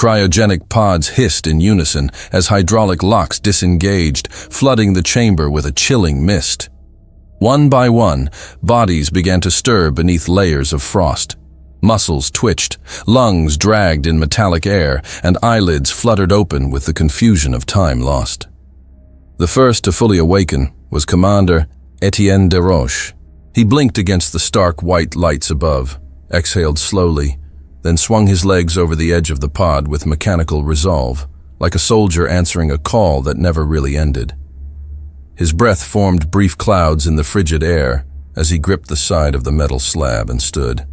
Cryogenic pods hissed in unison as hydraulic locks disengaged, flooding the chamber with a chilling mist. One by one, bodies began to stir beneath layers of frost. Muscles twitched, lungs dragged in metallic air, and eyelids fluttered open with the confusion of time lost. The first to fully awaken was Commander Etienne Desroches. He blinked against the stark white lights above, exhaled slowly, then swung his legs over the edge of the pod with mechanical resolve, like a soldier answering a call that never really ended. His breath formed brief clouds in the frigid air as he gripped the side of the metal slab and stood.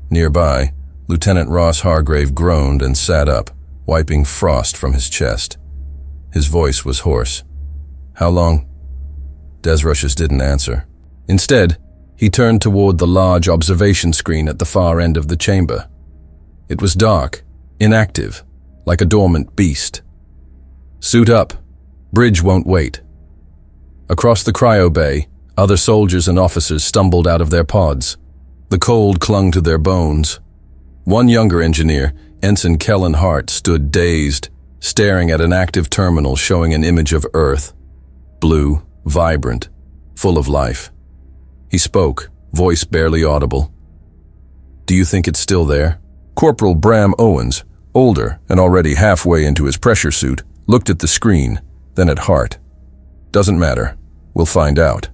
Nearby, Lieutenant Ross Hargrave groaned and sat up, wiping frost from his chest. His voice was hoarse. "How long?" Desroches didn't answer. Instead, he turned toward the large observation screen at the far end of the chamber. It was dark, inactive, like a dormant beast. "Suit up. Bridge won't wait." Across the cryo bay, other soldiers and officers stumbled out of their pods. The cold clung to their bones. One younger engineer, Ensign Kellen Hart, stood dazed, staring at an active terminal showing an image of Earth. Blue, vibrant, full of life. He spoke, voice barely audible. "Do you think it's still there?" Corporal Bram Owens, older and already halfway into his pressure suit, looked at the screen, then at Hart. "Doesn't matter. We'll find out."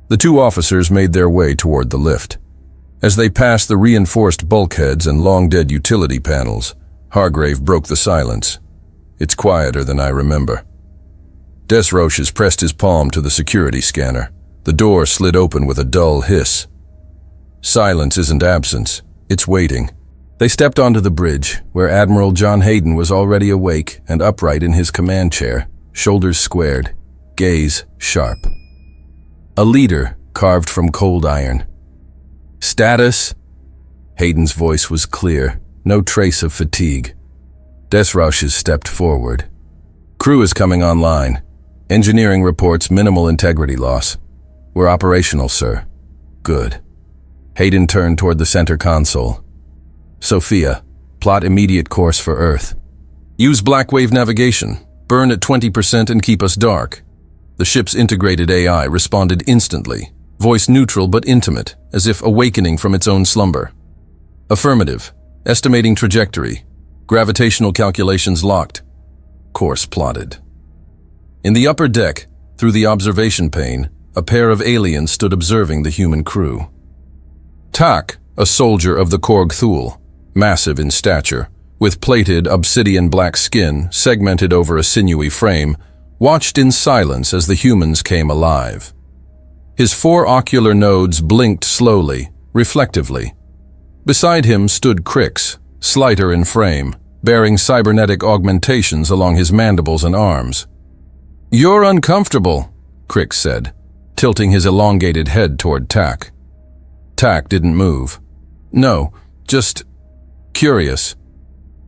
The two officers made their way toward the lift. As they passed the reinforced bulkheads and long-dead utility panels, Hargrave broke the silence. "It's quieter than I remember." Desroches pressed his palm to the security scanner. The door slid open with a dull hiss. Silence isn't absence, it's waiting. They stepped onto the bridge, where Admiral John Hayden was already awake and upright in his command chair, shoulders squared, gaze sharp. A leader carved from cold iron. "Status?" Hayden's voice was clear, no trace of fatigue. Desroches stepped forward. "Crew is coming online. Engineering reports minimal integrity loss. We're operational, sir." "Good." Hayden turned toward the center console. "Sophia, plot immediate course for Earth. Use Blackwave navigation. Burn at 20% and keep us dark." The ship's integrated AI responded instantly, voice neutral but intimate, as if awakening from its own slumber. "Affirmative. Estimating trajectory. Gravitational calculations locked. Course plotted." In the upper deck, through the observation pane, a pair of aliens stood observing the human crew. Tak, a soldier of the Korg Thule, massive in stature, with plated obsidian black skin segmented over a sinewy frame, watched in silence as the humans came alive. His four ocular nodes blinked slowly, reflectively. Beside him stood Crix, slighter in frame, bearing cybernetic augmentations along his mandibles and arms. "You're uncomfortable," Crix said, tilting his elongated head toward Tak. Tak didn't move. "No, just curious."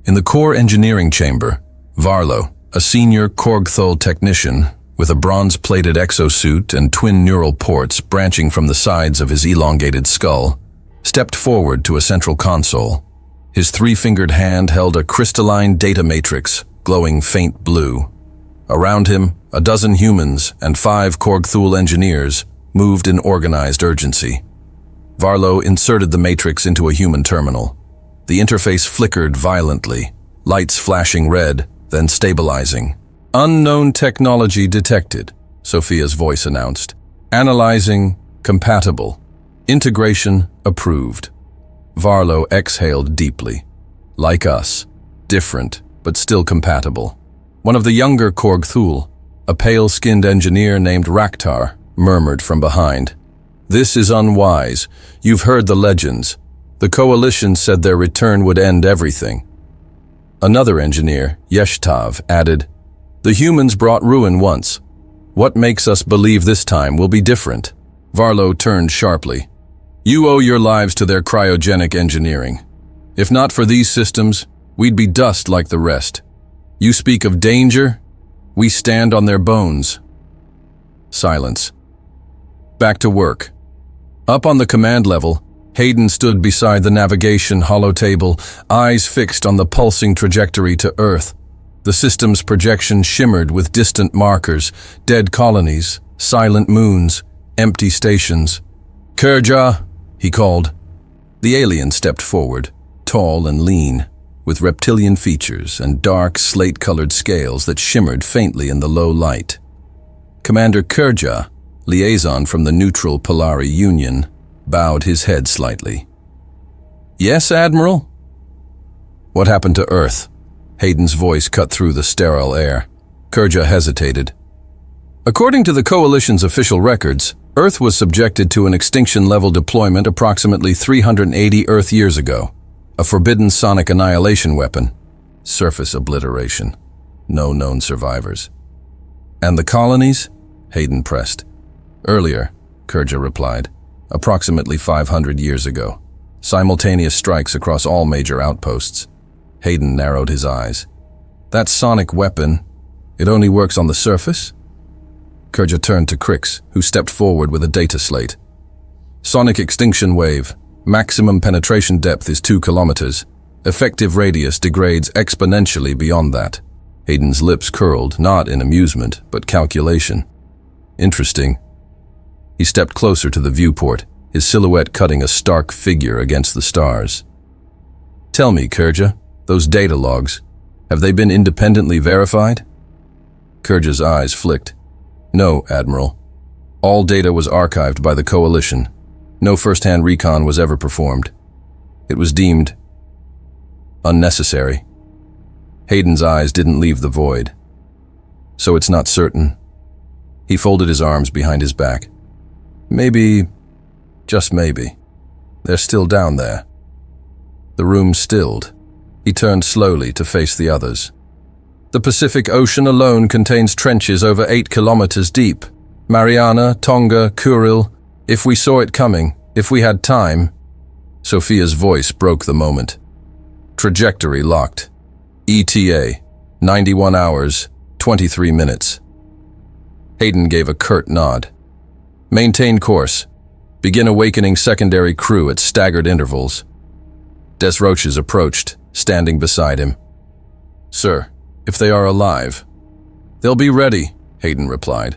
In the core engineering chamber, Varlo, a senior Korgthul technician with a bronze-plated exosuit and twin neural ports branching from the sides of his elongated skull, stepped forward to a central console. His three-fingered hand held a crystalline data matrix, glowing faint blue. Around him, a dozen humans and 5 Korgthul engineers moved in organized urgency. Varlo inserted the matrix into a human terminal. The interface flickered violently, lights flashing red, then stabilizing. "Unknown technology detected," Sophia's voice announced. "Analyzing, compatible. Integration approved." Varlo exhaled deeply. Like us, different, but still compatible. One of the younger Korgthul, a pale-skinned engineer named Raktar, murmured from behind. "This is unwise. You've heard the legends. The Coalition said their return would end everything." Another engineer, Yeshtav, added, "The humans brought ruin once. What makes us believe this time will be different?" Varlo turned sharply. "You owe your lives to their cryogenic engineering. If not for these systems, we'd be dust like the rest. You speak of danger? We stand on their bones." Silence. Back to work. Up on the command level, Hayden stood beside the navigation holotable, eyes fixed on the pulsing trajectory to Earth. The system's projection shimmered with distant markers, dead colonies, silent moons, empty stations. "Kerja," he called. The alien stepped forward, tall and lean, with reptilian features and dark, slate-colored scales that shimmered faintly in the low light. Commander Kerja, liaison from the neutral Polari Union, bowed his head slightly. "Yes, Admiral?" "What happened to Earth?" Hayden's voice cut through the sterile air. Kerja hesitated. "According to the Coalition's official records, Earth was subjected to an extinction-level deployment approximately 380 Earth years ago. A forbidden sonic annihilation weapon. Surface obliteration. No known survivors." "And the colonies?" Hayden pressed. "Earlier," Kerja replied. "Approximately 500 years ago. Simultaneous strikes across all major outposts." Hayden narrowed his eyes. "That sonic weapon, it only works on the surface?" Kerja turned to Crix, who stepped forward with a data slate. "Sonic extinction wave. Maximum penetration depth is 2 kilometers. Effective radius degrades exponentially beyond that." Hayden's lips curled, not in amusement, but calculation. "Interesting." He stepped closer to the viewport, his silhouette cutting a stark figure against the stars. "Tell me, Kerja, those data logs, have they been independently verified?" Kerja's eyes flicked. "No, Admiral. All data was archived by the Coalition. No first-hand recon was ever performed. It was deemed unnecessary." Hayden's eyes didn't leave the void. "So it's not certain?" He folded his arms behind his back. "Maybe, just maybe, they're still down there." The room stilled. He turned slowly to face the others. "The Pacific Ocean alone contains trenches over 8 kilometers deep. Mariana, Tonga, Kuril. If we saw it coming, if we had time." Sophia's voice broke the moment. "Trajectory locked. ETA, 91 hours, 23 minutes. Hayden gave a curt nod. "Maintain course. Begin awakening secondary crew at staggered intervals." Des Roches approached, standing beside him. "Sir, if they are alive." "They'll be ready," Hayden replied.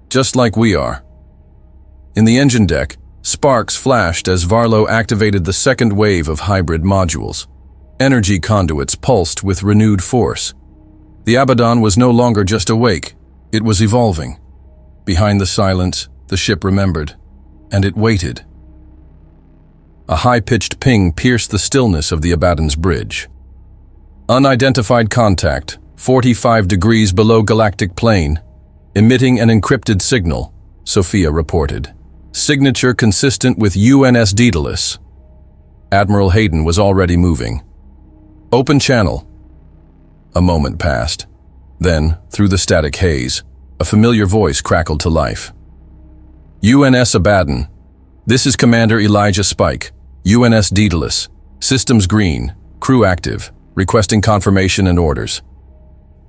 "Just like we are." In the engine deck, sparks flashed as Varlo activated the second wave of hybrid modules. Energy conduits pulsed with renewed force. The Abaddon was no longer just awake, it was evolving. Behind the silence, the ship remembered, and it waited. A high-pitched ping pierced the stillness of the Abaddon's bridge. "Unidentified contact, 45 degrees below galactic plane, emitting an encrypted signal," Sophia reported. "Signature consistent with UNS Daedalus." Admiral Hayden was already moving. "Open channel." A moment passed. Then, through the static haze, a familiar voice crackled to life. "UNS Abaddon. This is Commander Elijah Spike, UNS Daedalus. Systems green, crew active, requesting confirmation and orders."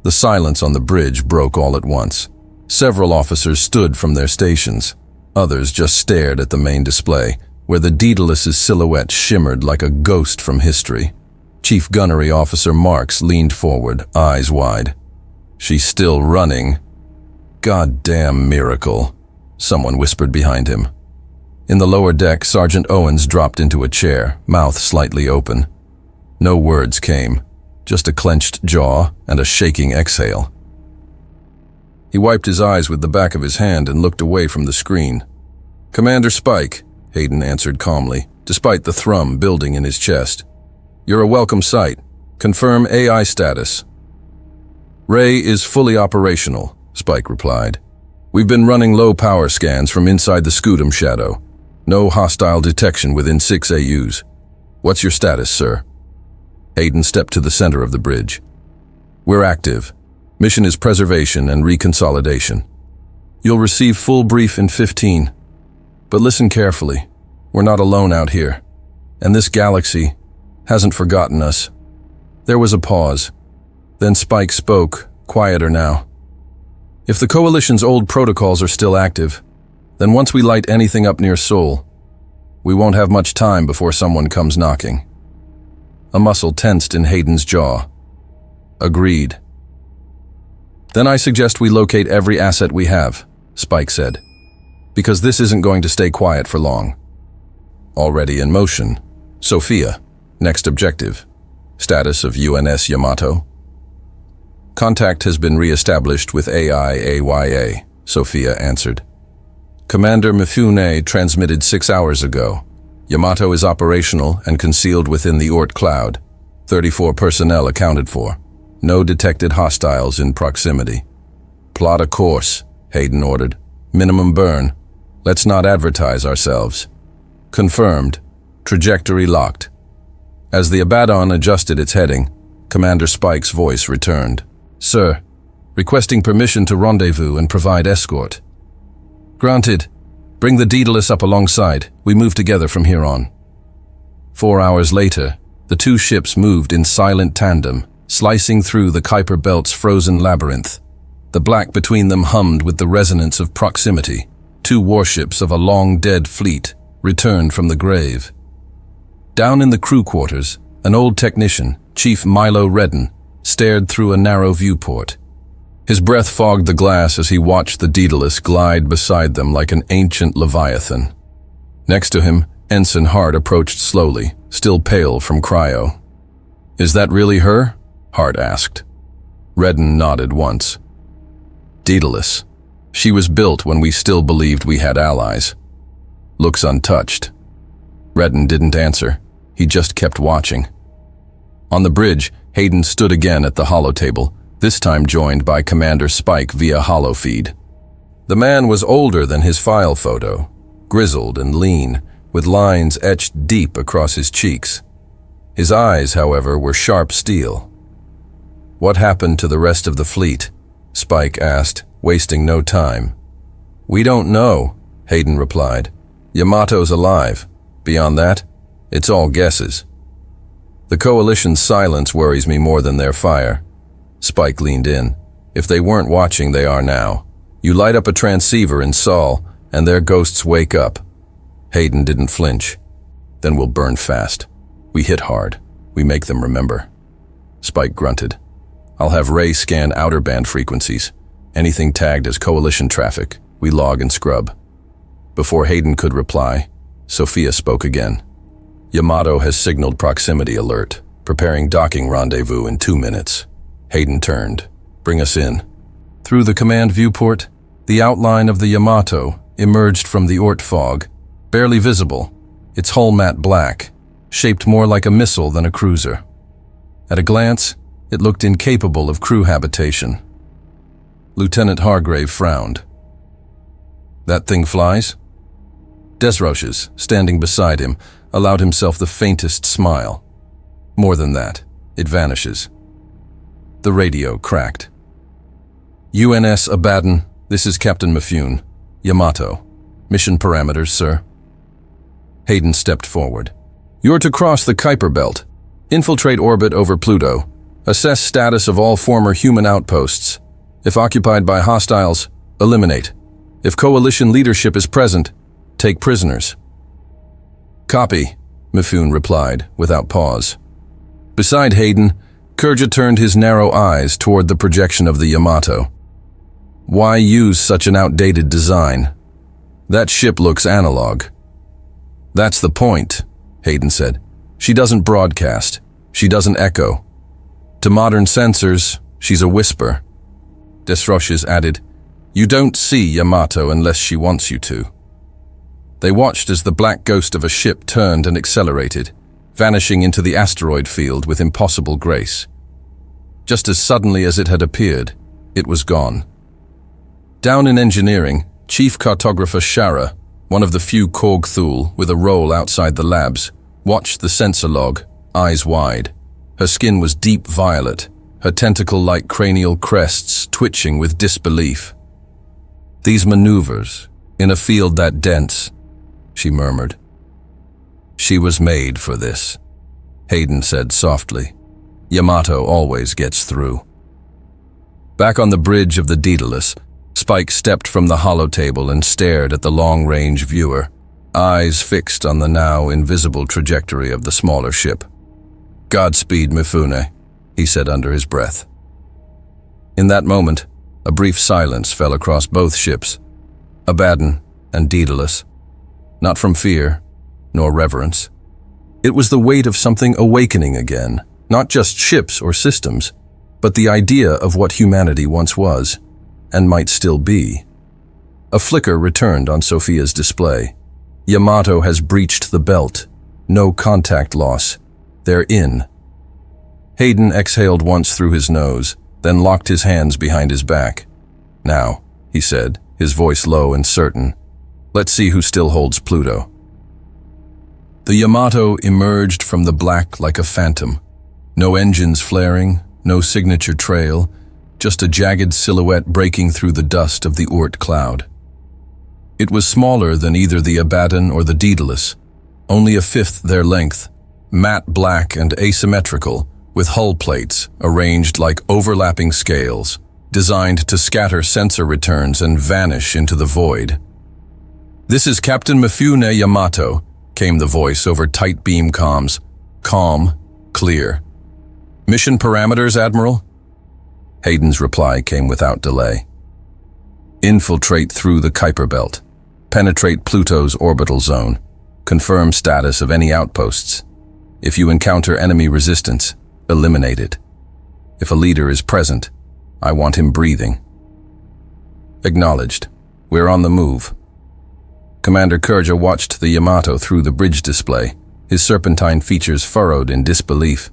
The silence on the bridge broke all at once. Several officers stood from their stations. Others just stared at the main display, where the Daedalus's silhouette shimmered like a ghost from history. Chief Gunnery Officer Marks leaned forward, eyes wide. "She's still running." "Goddamn miracle," someone whispered behind him. In the lower deck, Sergeant Owens dropped into a chair, mouth slightly open. No words came, just a clenched jaw and a shaking exhale. He wiped his eyes with the back of his hand and looked away from the screen. "Commander Spike," Hayden answered calmly, despite the thrum building in his chest. "You're a welcome sight. Confirm AI status." "Ray is fully operational," Spike replied. "We've been running low power scans from inside the Scutum shadow. No hostile detection within 6 AUs. What's your status, sir?" Hayden stepped to the center of the bridge. "We're active. Mission is preservation and reconsolidation. You'll receive full brief in 15. But listen carefully. We're not alone out here. And this galaxy hasn't forgotten us." There was a pause. Then Spike spoke, quieter now. "If the Coalition's old protocols are still active, then once we light anything up near Sol, We won't have much time before someone comes knocking. A muscle tensed in Hayden's jaw. Agreed. Then I suggest we locate every asset we have, Spike said, because this isn't going to stay quiet for long. Already in motion. Sophia, next objective. Status of UNS Yamato. Contact has been re-established with AIAYA, Sophia answered. Commander Mifune transmitted 6 hours ago. Yamato is operational and concealed within the Oort cloud. 34 personnel accounted for. No detected hostiles in proximity. Plot a course, Hayden ordered. Minimum burn. Let's not advertise ourselves. Confirmed. Trajectory locked. As the Abaddon adjusted its heading, Commander Spike's voice returned. Sir, requesting permission to rendezvous and provide escort. Granted. Bring the Daedalus up alongside. We move together from here on. 4 hours later, the two ships moved in silent tandem, slicing through the Kuiper Belt's frozen labyrinth. The black between them hummed with the resonance of proximity. 2 warships of a long-dead fleet returned from the grave. Down in the crew quarters, an old technician, Chief Milo Redden, stared through a narrow viewport. His breath fogged the glass as he watched the Daedalus glide beside them like an ancient leviathan. Next to him, Ensign Hart approached slowly, still pale from cryo. Is that really her? Hart asked. Redden nodded once. Daedalus. She was built when we still believed we had allies. Looks untouched. Redden didn't answer. He just kept watching. On the bridge, Hayden stood again at the holotable, this time joined by Commander Spike via holofeed. The man was older than his file photo, grizzled and lean, with lines etched deep across his cheeks. His eyes, however, were sharp steel. What happened to the rest of the fleet? Spike asked, wasting no time. We don't know, Hayden replied. Yamato's alive. Beyond that, it's all guesses. The Coalition's silence worries me more than their fire. Spike leaned in. If they weren't watching, they are now. You light up a transceiver in Sol, and their ghosts wake up. Hayden didn't flinch. Then we'll burn fast. We hit hard. We make them remember. Spike grunted. I'll have Ray scan outer band frequencies. Anything tagged as Coalition traffic, we log and scrub. Before Hayden could reply, Sophia spoke again. Yamato has signaled proximity alert, preparing docking rendezvous in 2 minutes. Hayden turned. Bring us in. Through the command viewport, the outline of the Yamato emerged from the Oort fog, barely visible, its hull matte black, shaped more like a missile than a cruiser. At a glance, it looked incapable of crew habitation. Lieutenant Hargrave frowned. That thing flies? Desroches, standing beside him, allowed himself the faintest smile. More than that, it vanishes. The radio cracked. UNS Abaddon, this is Captain Mifune. Yamato. Mission parameters, sir. Hayden stepped forward. You're to cross the Kuiper Belt. Infiltrate orbit over Pluto. Assess status of all former human outposts. If occupied by hostiles, eliminate. If Coalition leadership is present, take prisoners. Copy, Mifune replied, without pause. Beside Hayden, Kurja turned his narrow eyes toward the projection of the Yamato. Why use such an outdated design? That ship looks analog. That's the point, Hayden said. She doesn't broadcast. She doesn't echo. To modern sensors, she's a whisper. Desroches added, You don't see Yamato unless she wants you to. They watched as the black ghost of a ship turned and accelerated, vanishing into the asteroid field with impossible grace. Just as suddenly as it had appeared, it was gone. Down in engineering, Chief Cartographer Shara, one of the few Korg Thule with a role outside the labs, watched the sensor log, eyes wide. Her skin was deep violet, her tentacle-like cranial crests twitching with disbelief. These maneuvers, in a field that dense, she murmured. She was made for this, Hayden said softly. Yamato always gets through. Back on the bridge of the Daedalus, Spike stepped from the holotable and stared at the long-range viewer. eyes fixed on the now invisible trajectory of the smaller ship. "Godspeed, Mifune," he said under his breath. In that moment, a brief silence fell across both ships, Abaddon and Daedalus. Not from fear, nor reverence. It was the weight of something awakening again, not just ships or systems, but the idea of what humanity once was, and might still be. A flicker returned on Sophia's display. Yamato has breached the belt. No contact loss. They're in. Hayden exhaled once through his nose, then locked his hands behind his back. "Now," he said, his voice low and certain, "let's see who still holds Pluto." The Yamato emerged from the black like a phantom. No engines flaring, no signature trail, just a jagged silhouette breaking through the dust of the Oort cloud. It was smaller than either the Abaddon or the Daedalus, only a fifth their length, matte black and asymmetrical, with hull plates arranged like overlapping scales, designed to scatter sensor returns and vanish into the void. "This is Captain Mifune Yamato," came the voice over tight beam comms. Calm, clear. "Mission parameters, Admiral?" Hayden's reply came without delay. "Infiltrate through the Kuiper Belt. Penetrate Pluto's orbital zone. Confirm status of any outposts. If you encounter enemy resistance, eliminate it. If a leader is present, I want him breathing." Acknowledged. We're on the move. Commander Kurja watched the Yamato through the bridge display, his serpentine features furrowed in disbelief.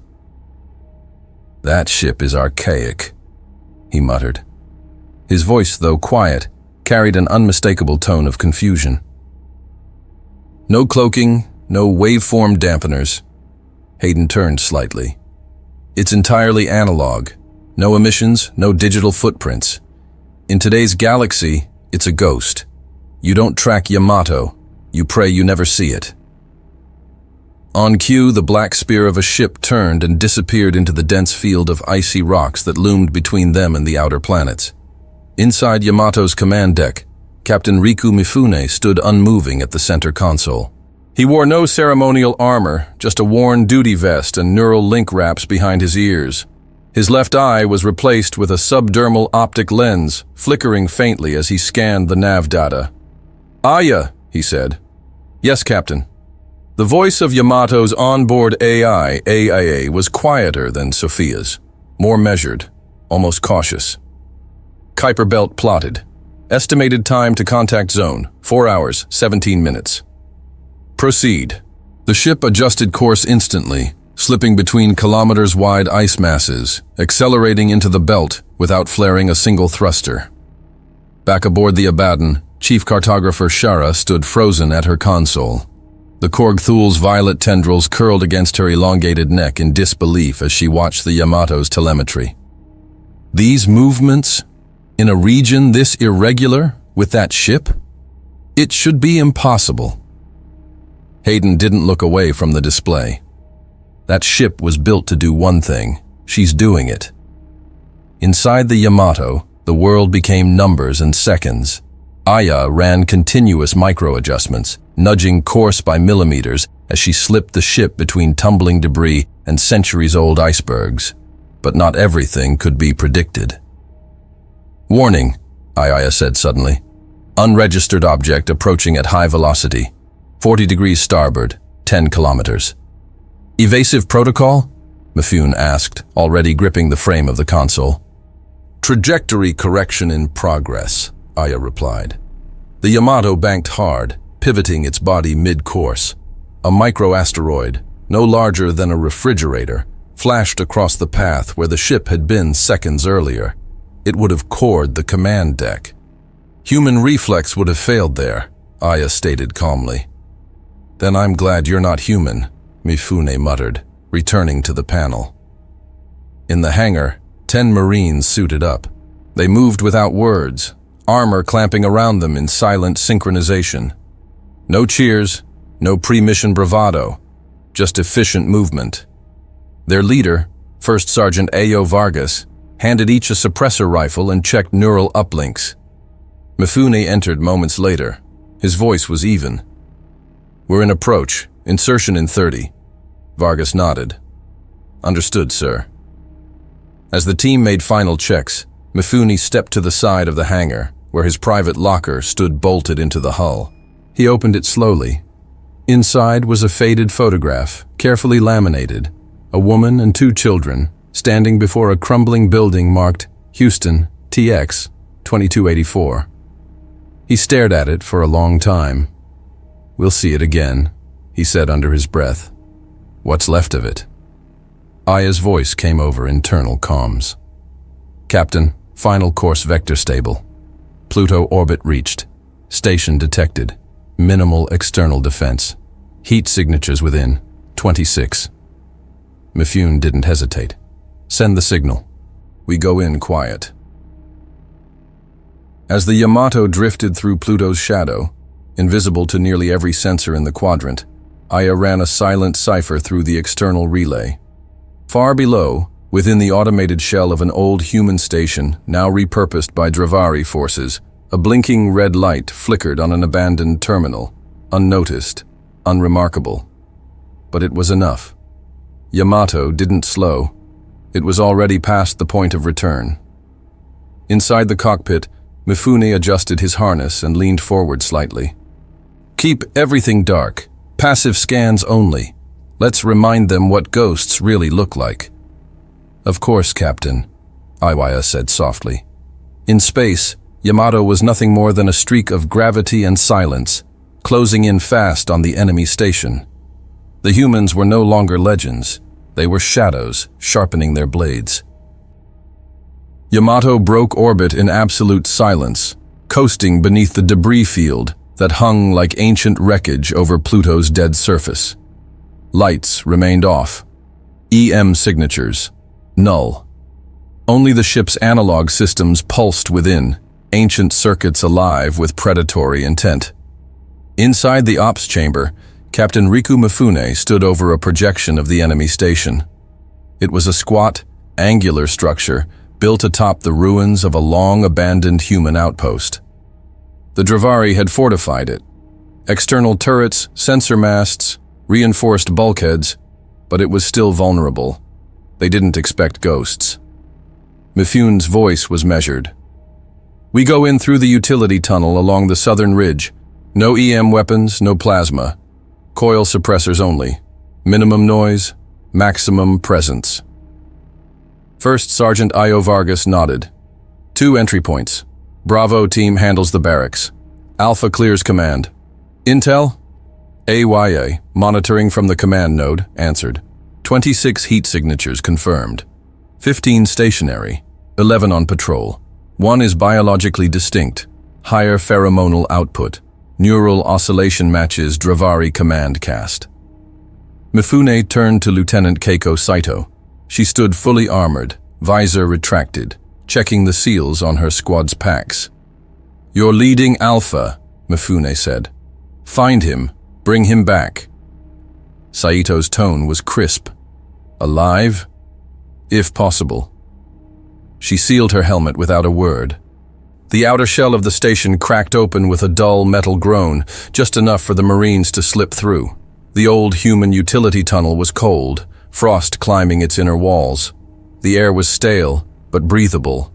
"That ship is archaic," he muttered. His voice, though quiet, carried an unmistakable tone of confusion. "No cloaking, no waveform dampeners." Hayden turned slightly. "It's entirely analog. No emissions, no digital footprints. In today's galaxy, it's a ghost. You don't track Yamato, you pray you never see it." On cue, the black spear of a ship turned and disappeared into the dense field of icy rocks that loomed between them and the outer planets. Inside Yamato's command deck, Captain Riku Mifune stood unmoving at the center console. He wore no ceremonial armor, just a worn duty vest and neural link wraps behind his ears. His left eye was replaced with a subdermal optic lens, flickering faintly as he scanned the nav data. "Aya," he said. "Yes, Captain." The voice of Yamato's onboard AI, AIA, was quieter than Sophia's, more measured, almost cautious. Kuiper Belt plotted. Estimated time to contact zone, 4 hours, 17 minutes. Proceed. The ship adjusted course instantly, slipping between kilometers-wide ice masses, accelerating into the belt without flaring a single thruster. Back aboard the Abaddon, Chief Cartographer Shara stood frozen at her console. The Korg Thul's violet tendrils curled against her elongated neck in disbelief as she watched the Yamato's telemetry. These movements, in a region this irregular, with that ship? It should be impossible. Hayden didn't look away from the display. That ship was built to do one thing. She's doing it. Inside the Yamato, the world became numbers and seconds. Aya ran continuous micro-adjustments, nudging course by millimeters as she slipped the ship between tumbling debris and centuries-old icebergs. But not everything could be predicted. "Warning," Aya said suddenly. "Unregistered object approaching at high velocity. 40 degrees starboard, 10 kilometers. "Evasive protocol?" Mifune asked, already gripping the frame of the console. "Trajectory correction in progress," Aya replied. The Yamato banked hard, pivoting its body mid-course. A micro-asteroid, no larger than a refrigerator, flashed across the path where the ship had been seconds earlier. It would have cored the command deck. "Human reflex would have failed there," Aya stated calmly. "Then I'm glad you're not human," Mifune muttered, returning to the panel. In the hangar, 10 Marines suited up. They moved without words, armor clamping around them in silent synchronization. No cheers, no pre-mission bravado, just efficient movement. Their leader, First Sergeant Ayo Vargas, handed each a suppressor rifle and checked neural uplinks. Mifune entered moments later. His voice was even. We're in approach. Insertion in 30. Vargas nodded. Understood, sir. As the team made final checks, Mifune stepped to the side of the hangar, where his private locker stood bolted into the hull. He opened it slowly. Inside was a faded photograph, carefully laminated, a woman and 2 children, standing before a crumbling building marked Houston, TX, 2284. He stared at it for a long time. "We'll see it again," he said under his breath. "What's left of it?" Aya's voice came over internal comms. "Captain, final course vector stable. Pluto orbit reached. Station detected. Minimal external defense. Heat signatures within. 26. Mifune didn't hesitate. "Send the signal. We go in quiet." As the Yamato drifted through Pluto's shadow, invisible to nearly every sensor in the quadrant, Aya ran a silent cipher through the external relay. Far below, within the automated shell of an old human station now repurposed by Dravari forces, a blinking red light flickered on an abandoned terminal, unnoticed, unremarkable. But it was enough. Yamato didn't slow. It was already past the point of return. Inside the cockpit, Mifune adjusted his harness and leaned forward slightly. "Keep everything dark. Passive scans only. Let's remind them what ghosts really look like." "Of course, Captain," Iwaya said softly. In space, Yamato was nothing more than a streak of gravity and silence, closing in fast on the enemy station. The humans were no longer legends. They were shadows, sharpening their blades. Yamato broke orbit in absolute silence, coasting beneath the debris field that hung like ancient wreckage over Pluto's dead surface. Lights remained off. EM signatures, null. Only the ship's analog systems pulsed within, ancient circuits alive with predatory intent. Inside the ops chamber, Captain Riku Mifune stood over a projection of the enemy station. It was a squat, angular structure built atop the ruins of a long-abandoned human outpost. The Dravari had fortified it. External turrets, sensor masts, reinforced bulkheads, but it was still vulnerable. They didn't expect ghosts. Mifune's voice was measured. "We go in through the utility tunnel along the southern ridge. No EM weapons, no plasma. Coil suppressors only. Minimum noise, maximum presence." First Sergeant Io Vargas nodded. 2 entry points. Bravo team handles the barracks. Alpha clears command. Intel? AYA, monitoring from the command node, answered. 26 heat signatures confirmed. 15 stationary, 11 on patrol. 1 is biologically distinct, higher pheromonal output. Neural oscillation matches Dravari command cast. Mifune turned to Lieutenant Keiko Saito. She stood fully armored, visor retracted, checking the seals on her squad's packs. "You're leading Alpha," Mifune said. "Find him. Bring him back." Saito's tone was crisp. "Alive? If possible." She sealed her helmet without a word. The outer shell of the station cracked open with a dull metal groan, just enough for the Marines to slip through. The old human utility tunnel was cold, frost climbing its inner walls. The air was stale, but breathable.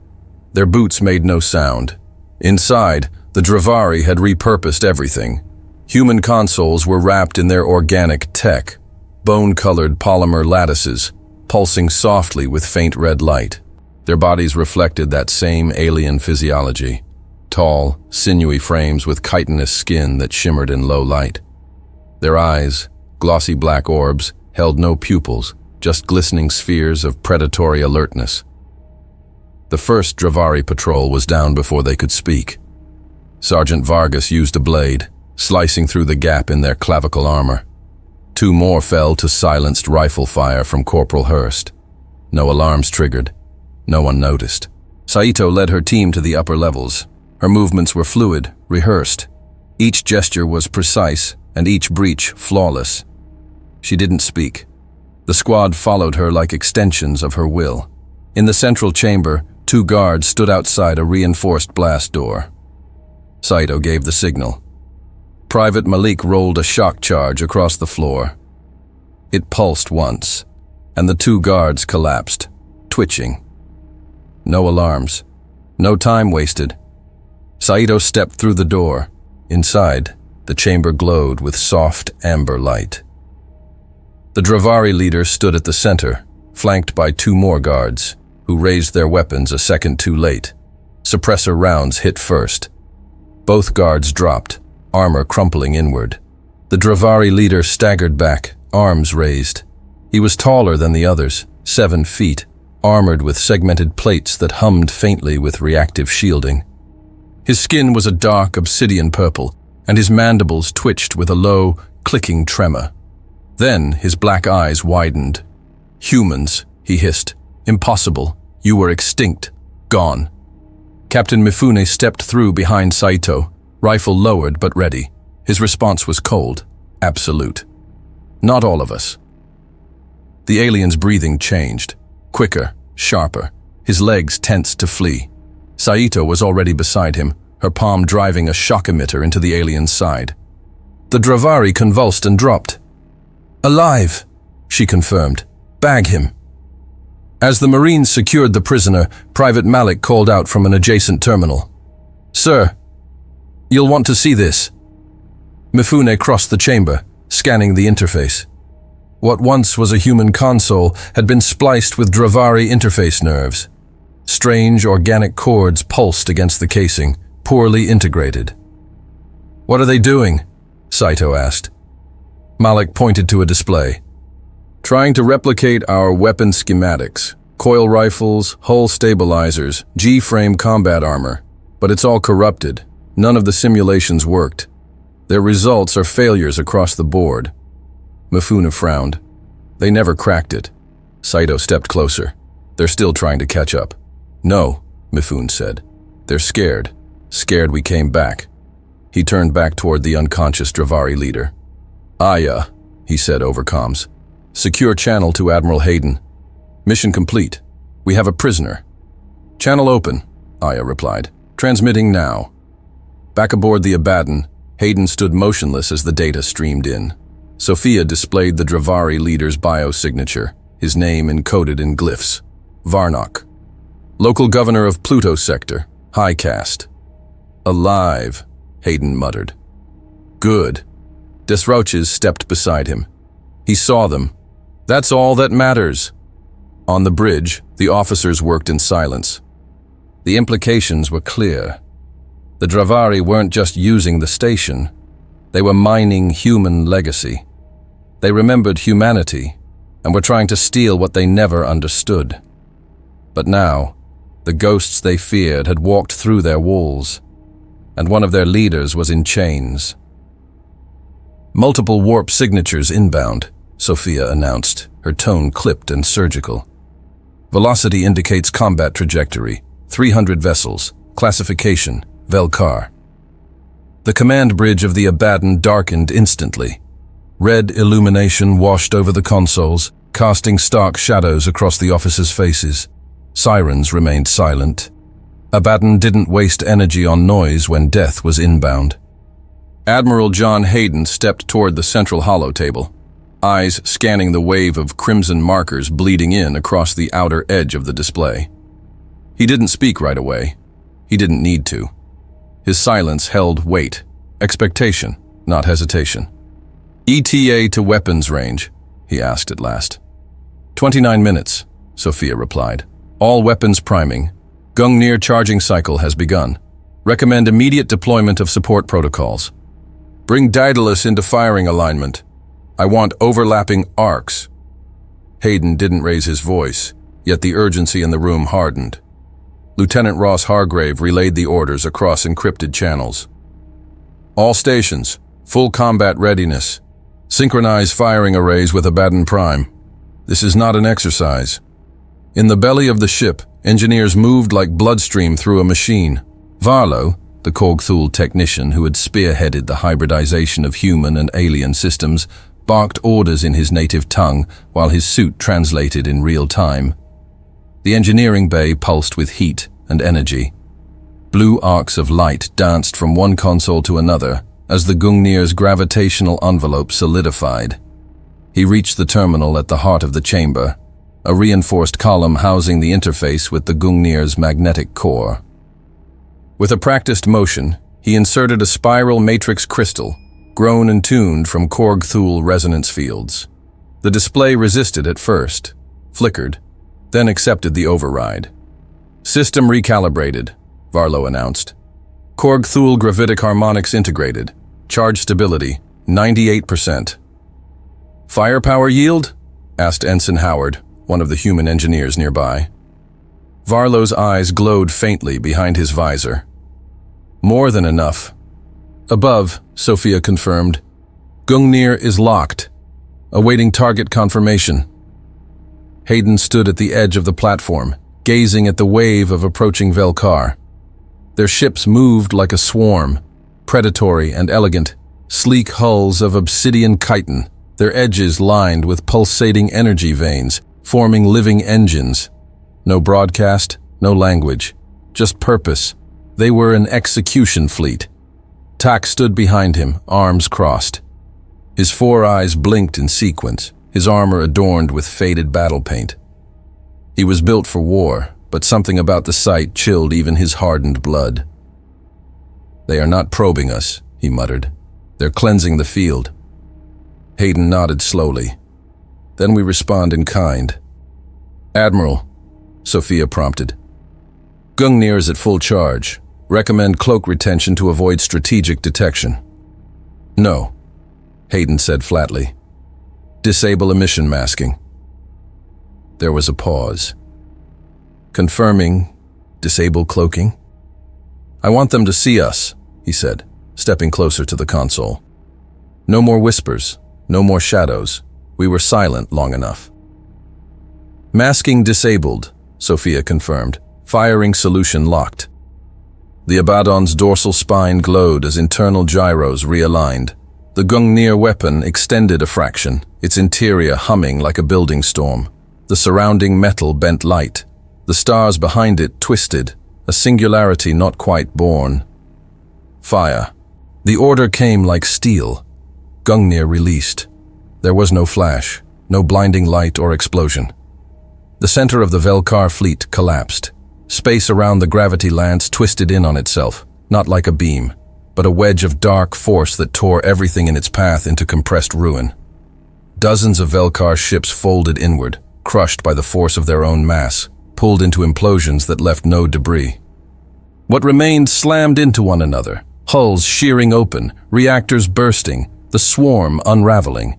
Their boots made no sound. Inside, the Dravari had repurposed everything. Human consoles were wrapped in their organic tech, bone-colored polymer lattices, pulsing softly with faint red light. Their bodies reflected that same alien physiology. Tall, sinewy frames with chitinous skin that shimmered in low light. Their eyes, glossy black orbs, held no pupils, just glistening spheres of predatory alertness. The first Dravari patrol was down before they could speak. Sergeant Vargas used a blade, slicing through the gap in their clavicle armor. 2 more fell to silenced rifle fire from Corporal Hurst. No alarms triggered. No one noticed. Saito led her team to the upper levels. Her movements were fluid, rehearsed. Each gesture was precise, and each breach flawless. She didn't speak. The squad followed her like extensions of her will. In the central chamber, 2 guards stood outside a reinforced blast door. Saito gave the signal. Private Malik rolled a shock charge across the floor. It pulsed once, and the two guards collapsed, twitching. No alarms. No time wasted. Saito stepped through the door. Inside, the chamber glowed with soft amber light. The Dravari leader stood at the center, flanked by two more guards, who raised their weapons a second too late. Suppressor rounds hit first. Both guards dropped, armor crumpling inward. The Dravari leader staggered back, arms raised. He was taller than the others, 7 feet, armored with segmented plates that hummed faintly with reactive shielding. His skin was a dark obsidian purple, and his mandibles twitched with a low, clicking tremor. Then his black eyes widened. "Humans," he hissed. "Impossible. You were extinct. Gone." Captain Mifune stepped through behind Saito, rifle lowered but ready. His response was cold, absolute. "Not all of us." The alien's breathing changed, quicker, sharper. His legs tensed to flee. Saito was already beside him, her palm driving a shock emitter into the alien's side. The Dravari convulsed and dropped. "Alive," she confirmed. "Bag him." As the Marines secured the prisoner, Private Malik called out from an adjacent terminal. "Sir, you'll want to see this." Mifune crossed the chamber, scanning the interface. What once was a human console had been spliced with Dravari interface nerves. Strange organic cords pulsed against the casing, poorly integrated. "What are they doing?" Saito asked. Malik pointed to a display. "Trying to replicate our weapon schematics. Coil rifles, hull stabilizers, G-frame combat armor. But it's all corrupted. None of the simulations worked. Their results are failures across the board." Mifune frowned. "They never cracked it." Saito stepped closer. "They're still trying to catch up." "No," Mifune said. "They're scared. Scared we came back." He turned back toward the unconscious Dravari leader. "Aya," he said over comms. "Secure channel to Admiral Hayden. Mission complete. We have a prisoner." "Channel open," Aya replied. "Transmitting now." Back aboard the Abaddon, Hayden stood motionless as the data streamed in. Sophia displayed the Dravari leader's biosignature, his name encoded in glyphs. Varnock. Local governor of Pluto sector, high caste. "Alive," Hayden muttered. "Good." Desroches stepped beside him. He saw them. "That's all that matters." On the bridge, the officers worked in silence. The implications were clear. The Dravari weren't just using the station. They were mining human legacy. They remembered humanity and were trying to steal what they never understood. But now, the ghosts they feared had walked through their walls, and one of their leaders was in chains. "Multiple warp signatures inbound," Sophia announced, her tone clipped and surgical. "Velocity indicates combat trajectory, 300 vessels, classification, Velkar." The command bridge of the Abaddon darkened instantly. Red illumination washed over the consoles, casting stark shadows across the officers' faces. Sirens remained silent. Abaddon didn't waste energy on noise when death was inbound. Admiral John Hayden stepped toward the central holotable, eyes scanning the wave of crimson markers bleeding in across the outer edge of the display. He didn't speak right away. He didn't need to. His silence held weight, expectation, not hesitation. "ETA to weapons range," he asked at last. 29 minutes, Sophia replied. "All weapons priming. Gungnir charging cycle has begun. Recommend immediate deployment of support protocols. Bring Daedalus into firing alignment. I want overlapping arcs." Hayden didn't raise his voice, yet the urgency in the room hardened. Lieutenant Ross Hargrave relayed the orders across encrypted channels. "All stations, full combat readiness. Synchronize firing arrays with Abaddon Prime. This is not an exercise." In the belly of the ship, engineers moved like bloodstream through a machine. Varlo, the Korgthul technician who had spearheaded the hybridization of human and alien systems, barked orders in his native tongue while his suit translated in real time. The engineering bay pulsed with heat and energy. Blue arcs of light danced from one console to another, as the Gungnir's gravitational envelope solidified. He reached the terminal at the heart of the chamber, a reinforced column housing the interface with the Gungnir's magnetic core. With a practiced motion, he inserted a spiral matrix crystal, grown and tuned from Korg Thule resonance fields. The display resisted at first, flickered, then accepted the override. "System recalibrated," Varlo announced. "Korg Thule gravitic harmonics integrated. Charge stability, 98%. "Firepower yield?" asked Ensign Howard, one of the human engineers nearby. Varlo's eyes glowed faintly behind his visor. "More than enough." "Above," Sophia confirmed. "Gungnir is locked, awaiting target confirmation." Hayden stood at the edge of the platform, gazing at the wave of approaching Velkar. Their ships moved like a swarm, predatory and elegant, sleek hulls of obsidian chitin, their edges lined with pulsating energy veins, forming living engines. No broadcast, no language, just purpose. They were an execution fleet. Tak stood behind him, arms crossed. His four eyes blinked in sequence, his armor adorned with faded battle paint. He was built for war, but something about the sight chilled even his hardened blood. "They are not probing us," he muttered. "They're cleansing the field." Hayden nodded slowly. "Then we respond in kind." "Admiral," Sophia prompted. "Gungnir is at full charge. Recommend cloak retention to avoid strategic detection." "No," Hayden said flatly. "Disable emission masking." There was a pause. "Confirming, disable cloaking?" "I want them to see us," he said, stepping closer to the console. "No more whispers, no more shadows. We were silent long enough." "Masking disabled," Sophia confirmed. "Firing solution locked." The Abaddon's dorsal spine glowed as internal gyros realigned. The Gungnir weapon extended a fraction, its interior humming like a building storm. The surrounding metal bent light. The stars behind it twisted, a singularity not quite born. Fire. The order came like steel. Gungnir released. There was no flash, no blinding light or explosion. The center of the Velkar fleet collapsed. Space around the gravity lance twisted in on itself, not like a beam, but a wedge of dark force that tore everything in its path into compressed ruin. Dozens of Velkar ships folded inward, crushed by the force of their own mass, pulled into implosions that left no debris. What remained slammed into one another, hulls shearing open, reactors bursting, the swarm unraveling.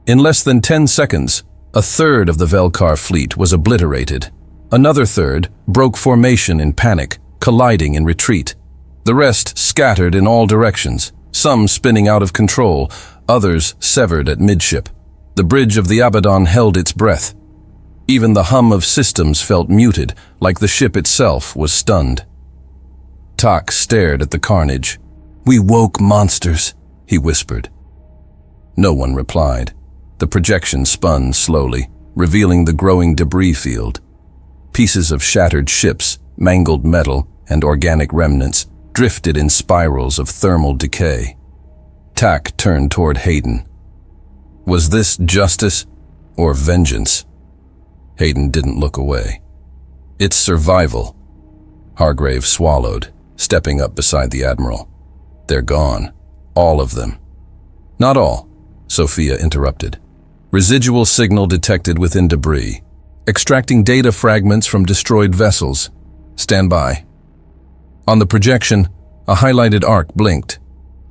In less than 10 seconds, a third of the Velkar fleet was obliterated. Another third broke formation in panic, colliding in retreat. The rest scattered in all directions, some spinning out of control, others severed at midship. The bridge of the Abaddon held its breath. Even the hum of systems felt muted, like the ship itself was stunned. Tak stared at the carnage. "We woke monsters," he whispered. No one replied. The projection spun slowly, revealing the growing debris field. Pieces of shattered ships, mangled metal, and organic remnants drifted in spirals of thermal decay. Tak turned toward Hayden. Was this justice or vengeance? Hayden didn't look away. "It's survival." Hargrave swallowed, stepping up beside the Admiral. "They're gone. All of them." "Not all," Sophia interrupted. "Residual signal detected within debris. Extracting data fragments from destroyed vessels. Stand by." On the projection, a highlighted arc blinked.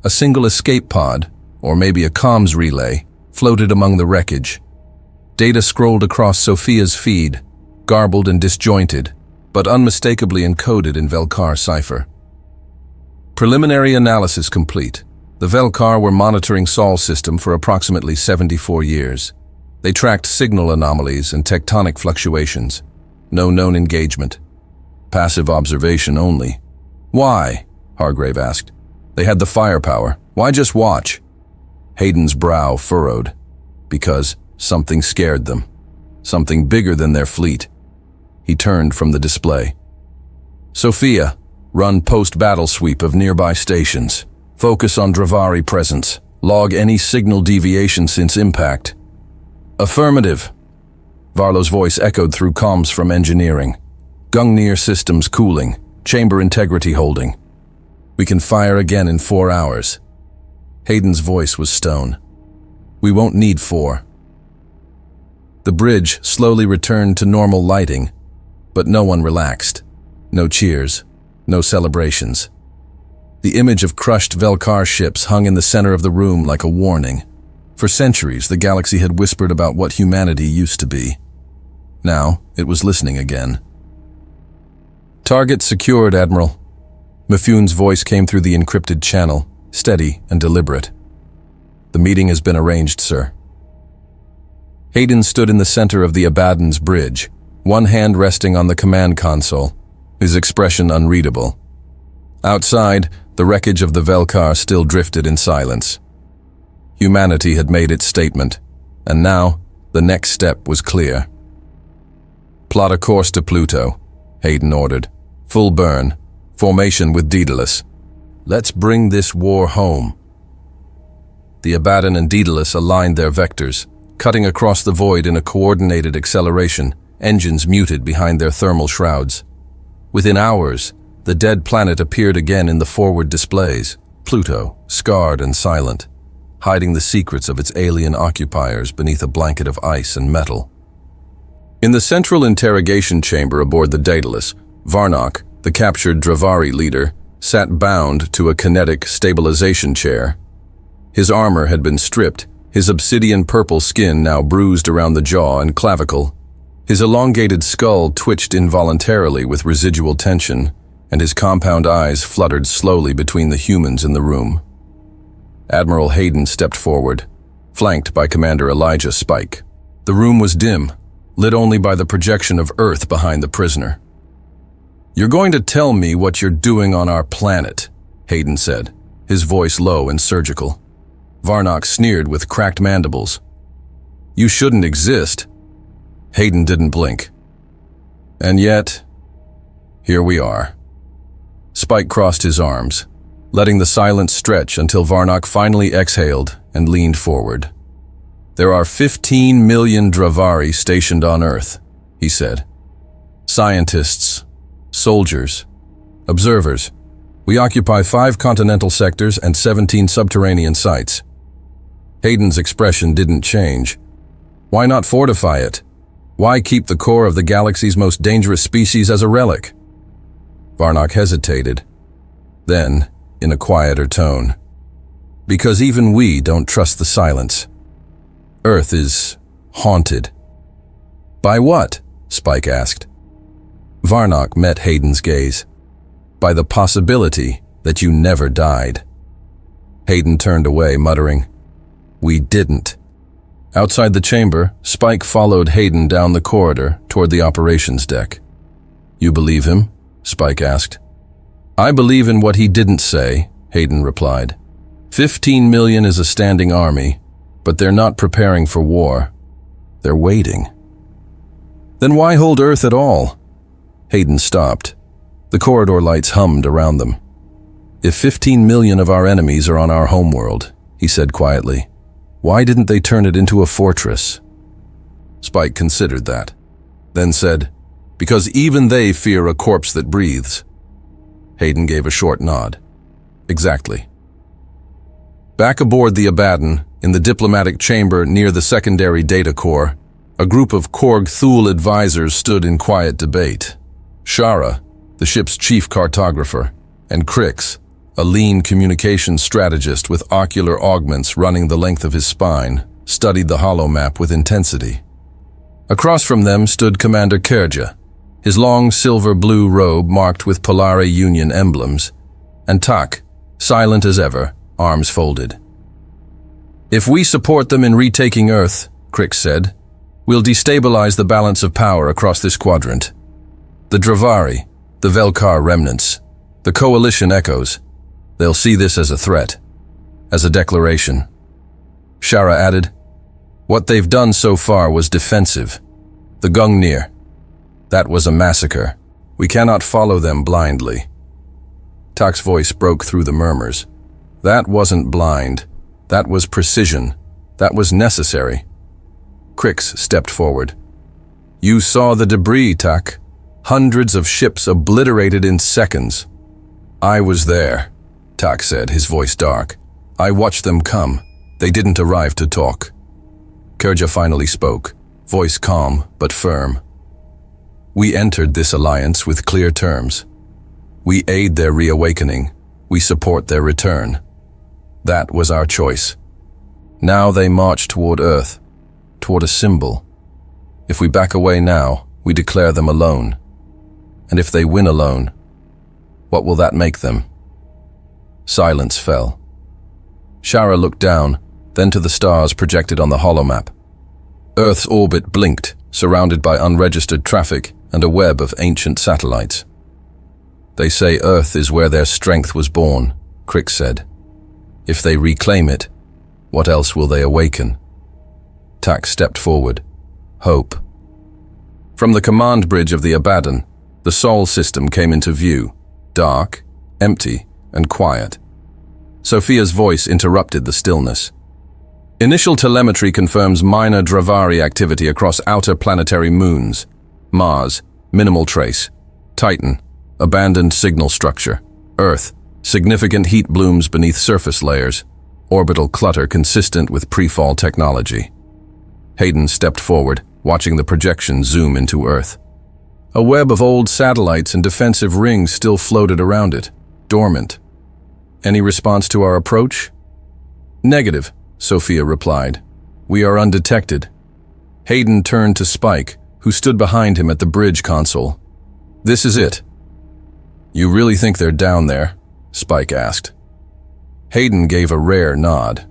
A single escape pod, or maybe a comms relay, floated among the wreckage. Data scrolled across Sophia's feed, garbled and disjointed, but unmistakably encoded in Velkar cipher. Preliminary analysis complete. The Velkar were monitoring Sol's system for approximately 74 years. They tracked signal anomalies and tectonic fluctuations. No known engagement. Passive observation only. "Why?" Hargrave asked. "They had the firepower. Why just watch?" Hayden's brow furrowed. "Because something scared them. Something bigger than their fleet." He turned from the display. "Sophia, run post-battle sweep of nearby stations." Focus on Dravari presence. Log any signal deviation since impact. Affirmative. Varlo's voice echoed through comms from engineering. Gungnir systems cooling. Chamber integrity holding. We can fire again in 4 hours. Hayden's voice was stone. We won't need 4. The bridge slowly returned to normal lighting, but no one relaxed. No cheers. No celebrations. The image of crushed Velkar ships hung in the center of the room like a warning. For centuries, the galaxy had whispered about what humanity used to be. Now, it was listening again. Target secured, Admiral. Mifune's voice came through the encrypted channel, steady and deliberate. The meeting has been arranged, sir. Hayden stood in the center of the Abaddon's bridge, one hand resting on the command console, his expression unreadable. Outside, the wreckage of the Velkar still drifted in silence. Humanity had made its statement, and now the next step was clear. Plot a course to Pluto, Hayden ordered. Full burn. Formation with Daedalus. Let's bring this war home. The Abaddon and Daedalus aligned their vectors, cutting across the void in a coordinated acceleration, engines muted behind their thermal shrouds. Within hours, the dead planet appeared again in the forward displays, Pluto, scarred and silent, hiding the secrets of its alien occupiers beneath a blanket of ice and metal. In the central interrogation chamber aboard the Daedalus, Varnock, the captured Dravari leader, sat bound to a kinetic stabilization chair. His armor had been stripped, his obsidian-purple skin now bruised around the jaw and clavicle. His elongated skull twitched involuntarily with residual tension, and his compound eyes fluttered slowly between the humans in the room. Admiral Hayden stepped forward, flanked by Commander Elijah Spike. The room was dim, lit only by the projection of Earth behind the prisoner. "You're going to tell me what you're doing on our planet," Hayden said, his voice low and surgical. Varnock sneered with cracked mandibles. "You shouldn't exist." Hayden didn't blink. "And yet, here we are." Spike crossed his arms, letting the silence stretch until Varnock finally exhaled and leaned forward. "There are 15 million Dravari stationed on Earth," he said. "Scientists, soldiers, observers. We occupy 5 continental sectors and 17 subterranean sites." Hayden's expression didn't change. "Why not fortify it? Why keep the core of the galaxy's most dangerous species as a relic?" Varnock hesitated. Then, in a quieter tone, "Because even we don't trust the silence. Earth is haunted." "By what?" Spike asked. Varnock met Hayden's gaze. "By the possibility that you never died." Hayden turned away, muttering, "We didn't." Outside the chamber, Spike followed Hayden down the corridor toward the operations deck. "You believe him?" Spike asked. "I believe in what he didn't say," Hayden replied. 15 million is a standing army, but they're not preparing for war. They're waiting." "Then why hold Earth at all?" Hayden stopped. The corridor lights hummed around them. "If 15 million of our enemies are on our homeworld," he said quietly, "why didn't they turn it into a fortress?" Spike considered that, then said, "Because even they fear a corpse that breathes." Hayden gave a short nod. "Exactly." Back aboard the Abaddon, in the diplomatic chamber near the secondary data core, a group of Korg Thule advisors stood in quiet debate. Shara, the ship's chief cartographer, and Crix, a lean communications strategist with ocular augments running the length of his spine, studied the holomap with intensity. Across from them stood Commander Kerja, his long silver-blue robe marked with Polari Union emblems, and Tak, silent as ever, arms folded. "If we support them in retaking Earth," Crix said, "we'll destabilize the balance of power across this quadrant. The Dravari, the Velkar remnants, the Coalition echoes, they'll see this as a threat, as a declaration." Shara added, "What they've done so far was defensive. The Gungnir, that was a massacre. We cannot follow them blindly." Tak's voice broke through the murmurs. That wasn't blind. That was precision. That was necessary. Crix stepped forward. You saw the debris, Tak. Hundreds of ships obliterated in seconds. I was there, Tak said, his voice dark. I watched them come. They didn't arrive to talk. Kerja finally spoke, voice calm but firm. We entered this alliance with clear terms. We aid their reawakening. We support their return. That was our choice. Now they march toward Earth, toward a symbol. If we back away now, we declare them alone. And if they win alone, what will that make them? Silence fell. Shara looked down, then to the stars projected on the holomap. Earth's orbit blinked, surrounded by unregistered traffic and a web of ancient satellites. They say Earth is where their strength was born, Crix said. If they reclaim it, what else will they awaken? Tak stepped forward. Hope. From the command bridge of the Abaddon, the Sol system came into view, dark, empty, and quiet. Sophia's voice interrupted the stillness. Initial telemetry confirms minor Dravari activity across outer planetary moons. Mars, minimal trace. Titan, abandoned signal structure. Earth, significant heat blooms beneath surface layers. Orbital clutter consistent with pre-fall technology. Hayden stepped forward, watching the projection zoom into Earth. A web of old satellites and defensive rings still floated around it, dormant. Any response to our approach? Negative, Sophia replied. We are undetected. Hayden turned to Spike, who stood behind him at the bridge console. This is it. You really think they're down there? Spike asked. Hayden gave a rare nod.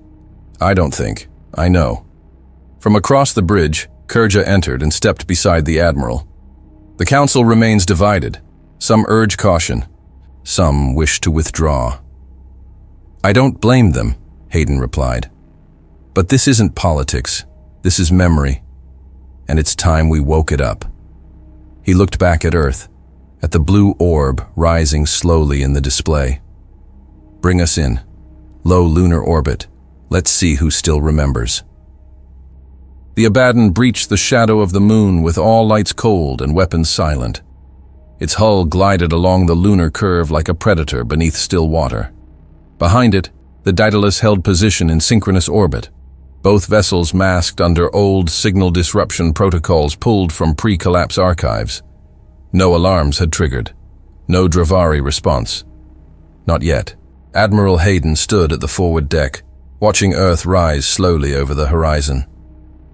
I don't think. I know. From across the bridge, Kerja entered and stepped beside the Admiral. The Council remains divided. Some urge caution. Some wish to withdraw. I don't blame them, Hayden replied. But this isn't politics. This is memory. And it's time we woke it up. He looked back at Earth, at the blue orb rising slowly in the display. Bring us in. Low lunar orbit. Let's see who still remembers. The Abaddon breached the shadow of the moon with all lights cold and weapons silent. Its hull glided along the lunar curve like a predator beneath still water. Behind it, the Daedalus held position in synchronous orbit, both vessels masked under old signal disruption protocols pulled from pre-collapse archives. No alarms had triggered. No Dravari response. Not yet. Admiral Hayden stood at the forward deck, watching Earth rise slowly over the horizon.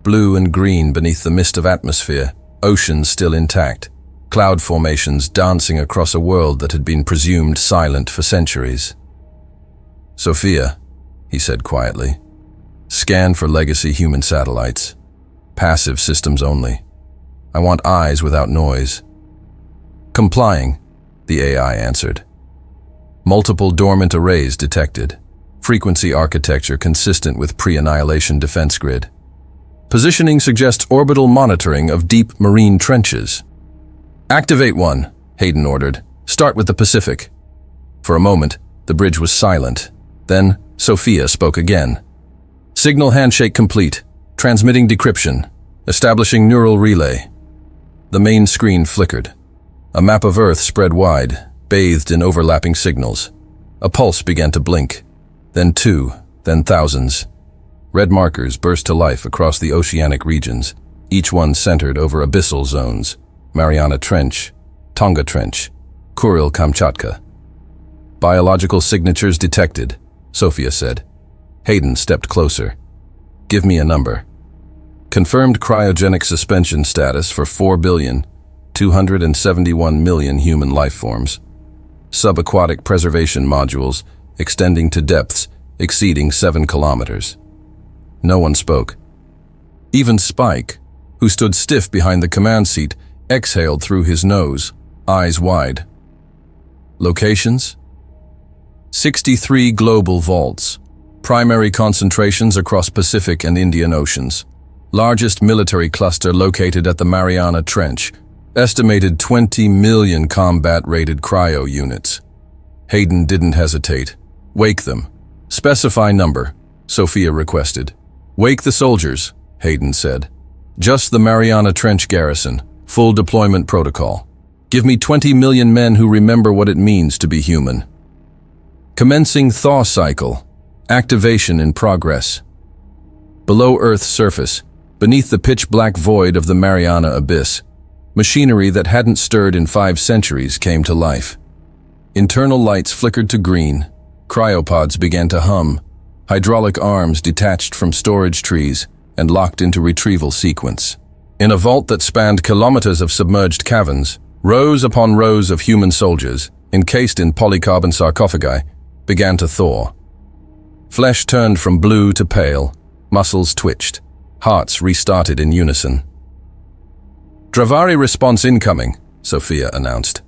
Blue and green beneath the mist of atmosphere, oceans still intact, cloud formations dancing across a world that had been presumed silent for centuries. Sophia, he said quietly, scan for legacy human satellites. Passive systems only. I want eyes without noise. Complying, the AI answered. Multiple dormant arrays detected. Frequency architecture consistent with pre-annihilation defense grid. Positioning suggests orbital monitoring of deep marine trenches. Activate one, Hayden ordered. Start with the Pacific. For a moment, the bridge was silent. Then, Sophia spoke again. Signal handshake complete. Transmitting decryption. Establishing neural relay. The main screen flickered. A map of Earth spread wide, bathed in overlapping signals. A pulse began to blink. Then two, then thousands. Red markers burst to life across the oceanic regions, each one centered over abyssal zones. Mariana Trench, Tonga Trench, Kuril-Kamchatka. Biological signatures detected, Sophia said. Hayden stepped closer. Give me a number. Confirmed cryogenic suspension status for 4,271,000,000 human life forms. Subaquatic preservation modules extending to depths exceeding 7 kilometers. No one spoke. Even Spike, who stood stiff behind the command seat, exhaled through his nose, eyes wide. Locations? 63 global vaults. Primary concentrations across Pacific and Indian Oceans. Largest military cluster located at the Mariana Trench. Estimated 20 million combat-rated cryo units. Hayden didn't hesitate. Wake them. Specify number, Sophia requested. Wake the soldiers, Hayden said. Just the Mariana Trench garrison, full deployment protocol. Give me 20 million men who remember what it means to be human. Commencing thaw cycle. Activation in progress. Below Earth's surface, beneath the pitch-black void of the Mariana Abyss, machinery that hadn't stirred in 5 centuries came to life. Internal lights flickered to green, cryopods began to hum, hydraulic arms detached from storage trees and locked into retrieval sequence. In a vault that spanned kilometers of submerged caverns, rows upon rows of human soldiers, encased in polycarbon sarcophagi, began to thaw. Flesh turned from blue to pale, muscles twitched, hearts restarted in unison. Dravari response incoming, Sophia announced.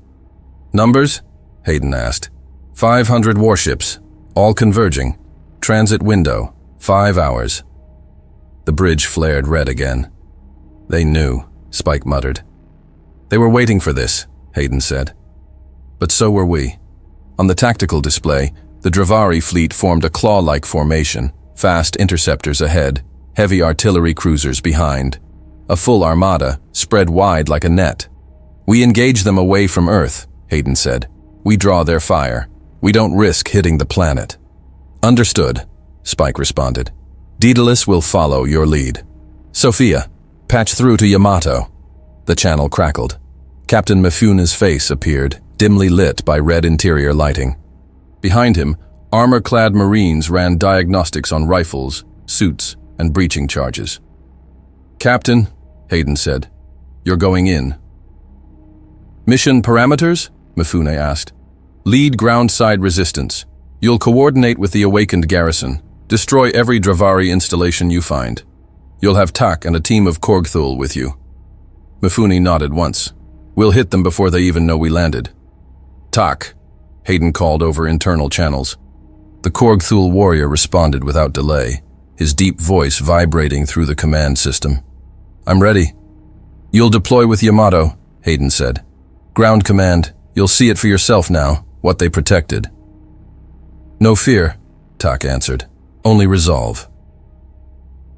Numbers? Hayden asked. 500 warships, all converging. Transit window, 5 hours. The bridge flared red again. They knew, Spike muttered. They were waiting for this, Hayden said. But so were we. On the tactical display, the Dravari fleet formed a claw-like formation, fast interceptors ahead, heavy artillery cruisers behind. A full armada, spread wide like a net. We engage them away from Earth, Hayden said. We draw their fire. We don't risk hitting the planet. Understood, Spike responded. Daedalus will follow your lead. Sophia, patch through to Yamato. The channel crackled. Captain Mifune's face appeared, dimly lit by red interior lighting. Behind him, armor-clad Marines ran diagnostics on rifles, suits, and breaching charges. Captain, Hayden said, you're going in. Mission parameters? Mifune asked. Lead ground-side resistance. You'll coordinate with the awakened garrison. Destroy every Dravari installation you find. You'll have Tak and a team of Korgthul with you. Mifune nodded once. We'll hit them before they even know we landed. Tak, Hayden called over internal channels. The Korgthul warrior responded without delay, his deep voice vibrating through the command system. I'm ready. You'll deploy with Yamato, Hayden said. Ground command, you'll see it for yourself now, what they protected. No fear, Tak answered. Only resolve.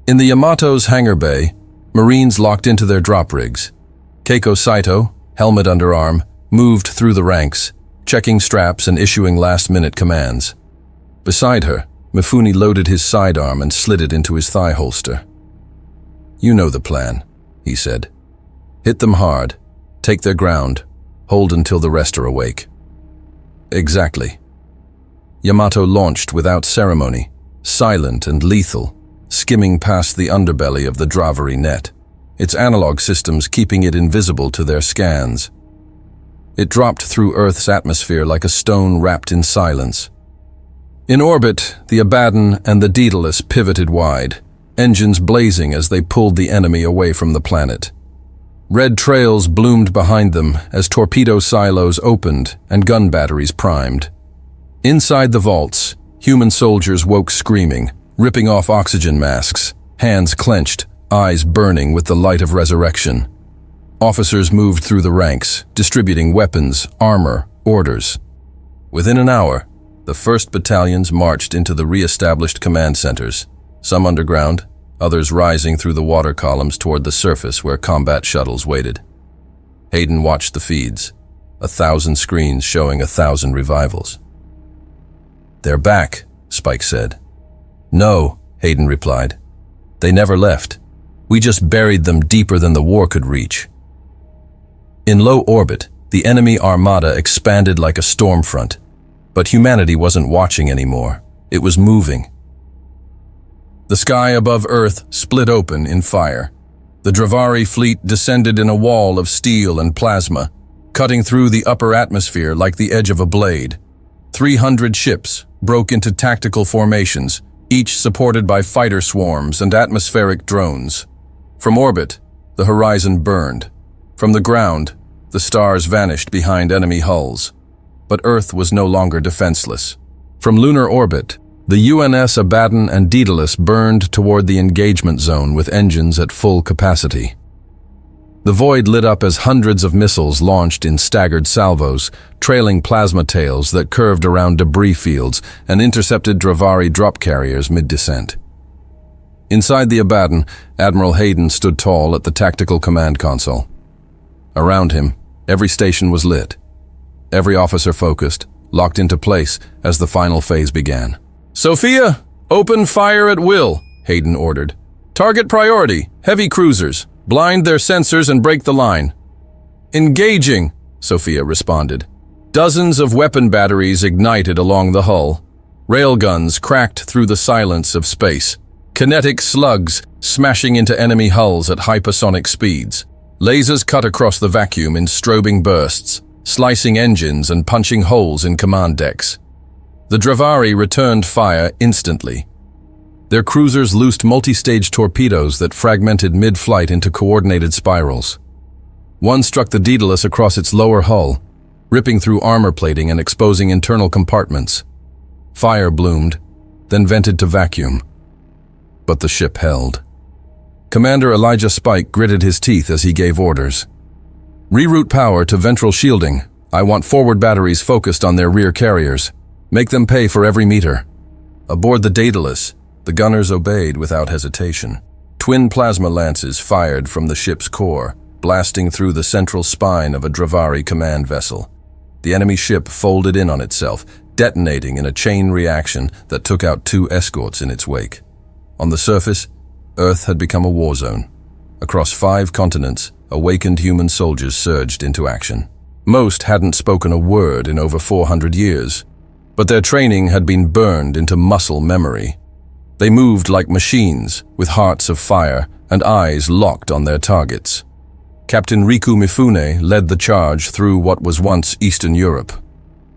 In the Yamato's hangar bay, Marines locked into their drop rigs. Keiko Saito, helmet under arm, moved through the ranks, checking straps and issuing last-minute commands. Beside her, Mifune loaded his sidearm and slid it into his thigh holster. You know the plan, he said. Hit them hard, take their ground, hold until the rest are awake. Exactly. Yamato launched without ceremony, silent and lethal, skimming past the underbelly of the Dravari net, its analog systems keeping it invisible to their scans. It dropped through Earth's atmosphere like a stone wrapped in silence. In orbit, the Abaddon and the Daedalus pivoted wide, engines blazing as they pulled the enemy away from the planet. Red trails bloomed behind them as torpedo silos opened and gun batteries primed. Inside the vaults, human soldiers woke screaming, ripping off oxygen masks, hands clenched, eyes burning with the light of resurrection. Officers moved through the ranks, distributing weapons, armor, orders. Within an hour, the first battalions marched into the re-established command centers, some underground, others rising through the water columns toward the surface where combat shuttles waited. Hayden watched the feeds, 1,000 screens showing 1,000 revivals. They're back, Spike said. No, Hayden replied. They never left. We just buried them deeper than the war could reach. In low orbit, the enemy armada expanded like a storm front, but humanity wasn't watching anymore. It was moving. The sky above Earth split open in fire. The Dravari fleet descended in a wall of steel and plasma, cutting through the upper atmosphere like the edge of a blade. 300 ships broke into tactical formations, each supported by fighter swarms and atmospheric drones. From orbit, the horizon burned. From the ground, the stars vanished behind enemy hulls. But Earth was no longer defenseless. From lunar orbit, the UNS Abaddon and Daedalus burned toward the engagement zone with engines at full capacity. The void lit up as hundreds of missiles launched in staggered salvos, trailing plasma tails that curved around debris fields and intercepted Dravari drop carriers mid-descent. Inside the Abaddon, Admiral Hayden stood tall at the tactical command console. Around him, every station was lit. Every officer focused, locked into place as the final phase began. "Sophia, open fire at will," Hayden ordered. "Target priority, heavy cruisers. Blind their sensors and break the line." "Engaging," Sophia responded. Dozens of weapon batteries ignited along the hull. Railguns cracked through the silence of space. Kinetic slugs smashing into enemy hulls at hypersonic speeds. Lasers cut across the vacuum in strobing bursts, slicing engines and punching holes in command decks. The Dravari returned fire instantly. Their cruisers loosed multi-stage torpedoes that fragmented mid-flight into coordinated spirals. One struck the Daedalus across its lower hull, ripping through armor plating and exposing internal compartments. Fire bloomed, then vented to vacuum. But the ship held. Commander Elijah Spike gritted his teeth as he gave orders. "Reroute power to ventral shielding. I want forward batteries focused on their rear carriers. Make them pay for every meter." Aboard the Daedalus, the gunners obeyed without hesitation. Twin plasma lances fired from the ship's core, blasting through the central spine of a Dravari command vessel. The enemy ship folded in on itself, detonating in a chain reaction that took out 2 escorts in its wake. On the surface, Earth had become a war zone. Across 5 continents, awakened human soldiers surged into action. Most hadn't spoken a word in over 400 years, but their training had been burned into muscle memory. They moved like machines, with hearts of fire and eyes locked on their targets. Captain Riku Mifune led the charge through what was once Eastern Europe.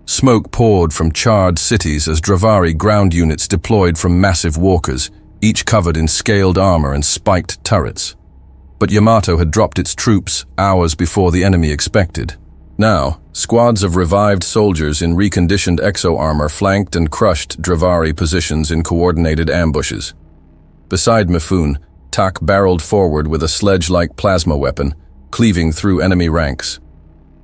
Smoke poured from charred cities as Dravari ground units deployed from massive walkers, each covered in scaled armor and spiked turrets. But Yamato had dropped its troops hours before the enemy expected. Now, squads of revived soldiers in reconditioned exo-armor flanked and crushed Dravari positions in coordinated ambushes. Beside Mifune, Tak barreled forward with a sledge-like plasma weapon, cleaving through enemy ranks.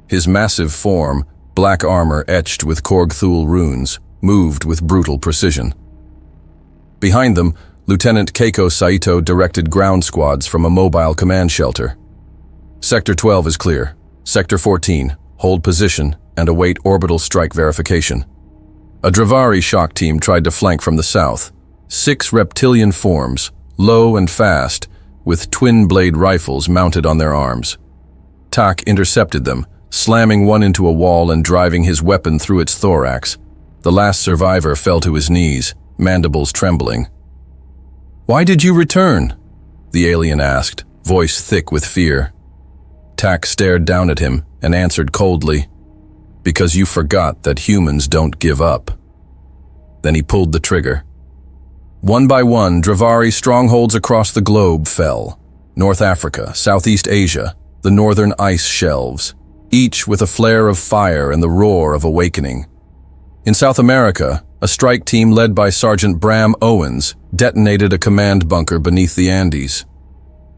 His massive form, black armor etched with Korg-Thul runes, moved with brutal precision. Behind them, Lieutenant Keiko Saito directed ground squads from a mobile command shelter. "Sector 12 is clear. Sector 14, hold position and await orbital strike verification." A Dravari shock team tried to flank from the south. 6 reptilian forms, low and fast, with twin-blade rifles mounted on their arms. Tak intercepted them, slamming one into a wall and driving his weapon through its thorax. The last survivor fell to his knees, mandibles trembling. "Why did you return?" the alien asked, voice thick with fear. Tak stared down at him and answered coldly, "Because you forgot that humans don't give up." Then he pulled the trigger. One by one, Dravari strongholds across the globe fell. North Africa, Southeast Asia, the northern ice shelves, each with a flare of fire and the roar of awakening. In South America, a strike team led by Sergeant Bram Owens detonated a command bunker beneath the Andes.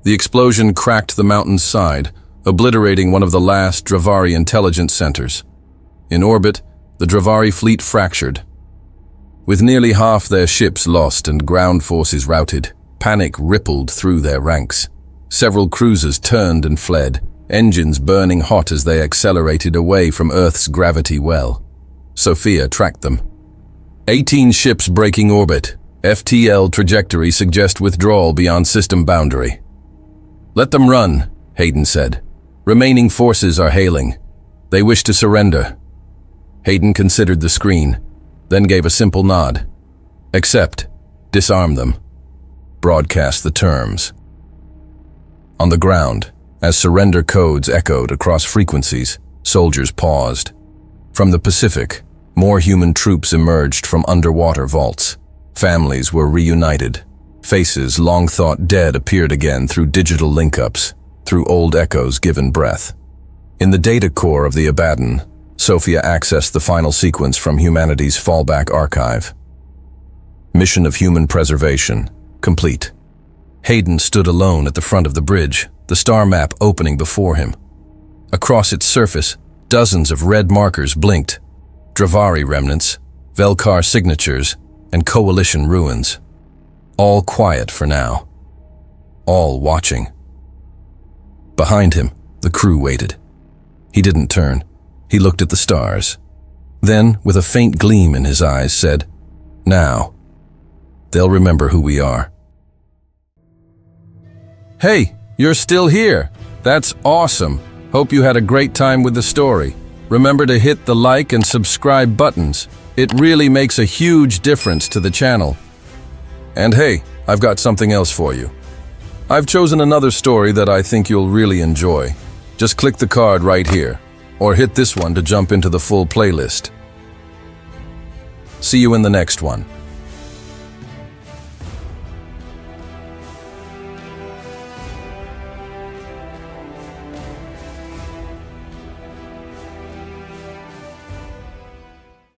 The explosion cracked the mountain's side, obliterating one of the last Dravari intelligence centers. In orbit, the Dravari fleet fractured. With nearly half their ships lost and ground forces routed, panic rippled through their ranks. Several cruisers turned and fled, engines burning hot as they accelerated away from Earth's gravity well. Sophia tracked them. 18 ships breaking orbit. FTL trajectory suggest withdrawal beyond system boundary. "Let them run," Hayden said. "Remaining forces are hailing. They wish to surrender." Hayden considered the screen, then gave a simple nod. "Accept. Disarm them. Broadcast the terms." On the ground, as surrender codes echoed across frequencies, soldiers paused. From the Pacific, more human troops emerged from underwater vaults. Families were reunited. Faces long thought dead appeared again through digital link-ups, through old echoes given breath. In the data core of the Abaddon, Sophia accessed the final sequence from humanity's fallback archive. Mission of human preservation, complete. Hayden stood alone at the front of the bridge, the star map opening before him. Across its surface, dozens of red markers blinked. Dravari remnants, Velkar signatures, and coalition ruins. All quiet for now. All watching. Behind him, the crew waited. He didn't turn. He looked at the stars. Then, with a faint gleam in his eyes, said, "Now, they'll remember who we are." Hey, you're still here. That's awesome. Hope you had a great time with the story. Remember to hit the like and subscribe buttons. It really makes a huge difference to the channel. And hey, I've got something else for you. I've chosen another story that I think you'll really enjoy. Just click the card right here, or hit this one to jump into the full playlist. See you in the next one.